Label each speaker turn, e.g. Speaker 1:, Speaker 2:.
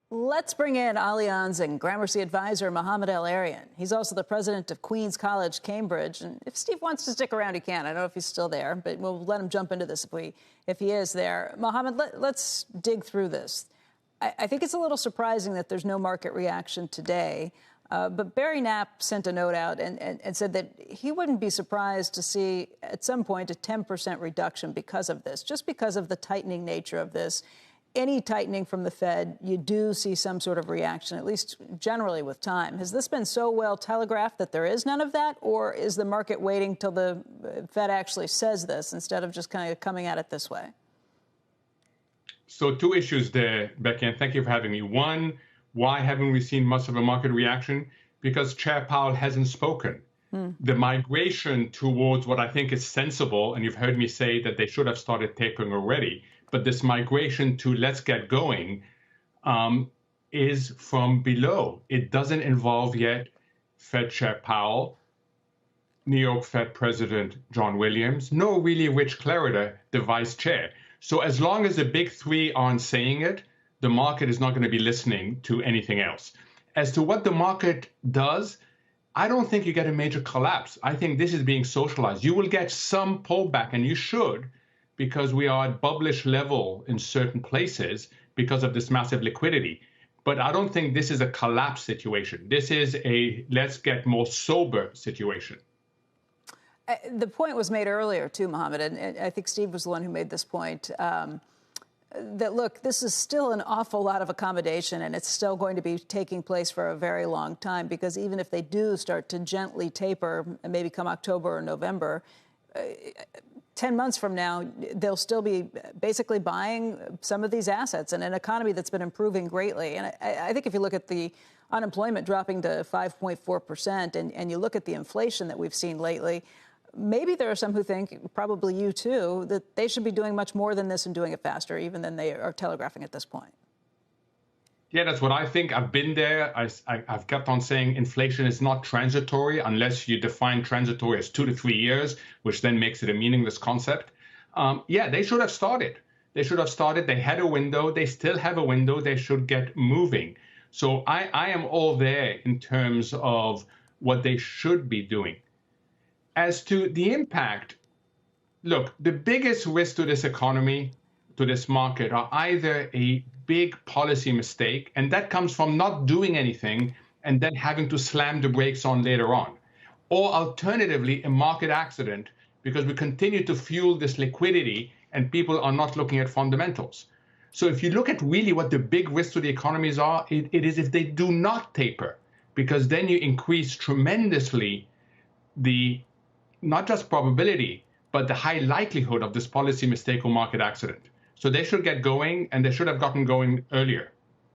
Speaker 1: Let's bring in Allianz and Gramercy advisor Mohamed El-Erian. He's also the president of Queen's College, Cambridge. And if Steve wants to stick around, he can. I don't know if he's still there, but we'll let him jump into this if he is there. Mohamed, let's dig through this. I think it's a little surprising that there's no market reaction today. But Barry Knapp sent a note out and said that he wouldn't be surprised to see at some point a 10% reduction because of this, just because of the tightening nature of this. Any tightening from the Fed, you do see some sort of reaction, at least generally with time. Has this been so well telegraphed that there is none of that? Or is the market waiting till the Fed actually says this instead of just kind of coming at it this way?
Speaker 2: So two issues there, Becky, and thank you for having me. One, why haven't we seen much of a market reaction? Because Chair Powell hasn't spoken. The migration towards what I think is sensible, and you've heard me say that they should have started tapering already, but this migration to let's get going is from below. It doesn't involve yet Fed Chair Powell, New York Fed President John Williams, nor really Rich Clarida, the vice chair. So as long as the big three aren't saying it, the market is not going to be listening to anything else. As to what the market does, I don't think you get a major collapse. I think this is being socialized. You will get some pullback, and you should, because we are at bubblish level in certain places because of this massive liquidity. But I don't think this is a collapse situation. This is a let's get more sober situation.
Speaker 1: The point was made earlier, too, Mohamed, and I think Steve was the one who made this point, that, look, this is still an awful lot of accommodation, and it's still going to be taking place for a very long time, because even if they do start to gently taper, maybe come October or November, 10 months from now, they'll still be basically buying some of these assets in an economy that's been improving greatly. And I think if you look at the unemployment dropping to 5.4%, and you look at the inflation that we've seen lately, maybe there are some who think, probably you too, that they should be doing much more than this and doing it faster, even than they are telegraphing at this point.
Speaker 2: Yeah, that's what I think. I've been there. I've kept on saying inflation is not transitory unless you define transitory as 2 to 3 years, which then makes it a meaningless concept. Yeah, they should have started. They should have started. They had a window. They still have a window. They should get moving. So I am all there in terms of what they should be doing. As to the impact, look, the biggest risk to this economy, to this market, are either a big policy mistake, and that comes from not doing anything and then having to slam the brakes on later on, or alternatively, a market accident, because we continue to fuel this liquidity and people are not looking at fundamentals. So if you look at really what the big risks to the economies are, it is if they do not taper, because then you increase tremendously the not just probability, but the high likelihood of this policy mistake or market accident. So they should get going, and they should have gotten going earlier.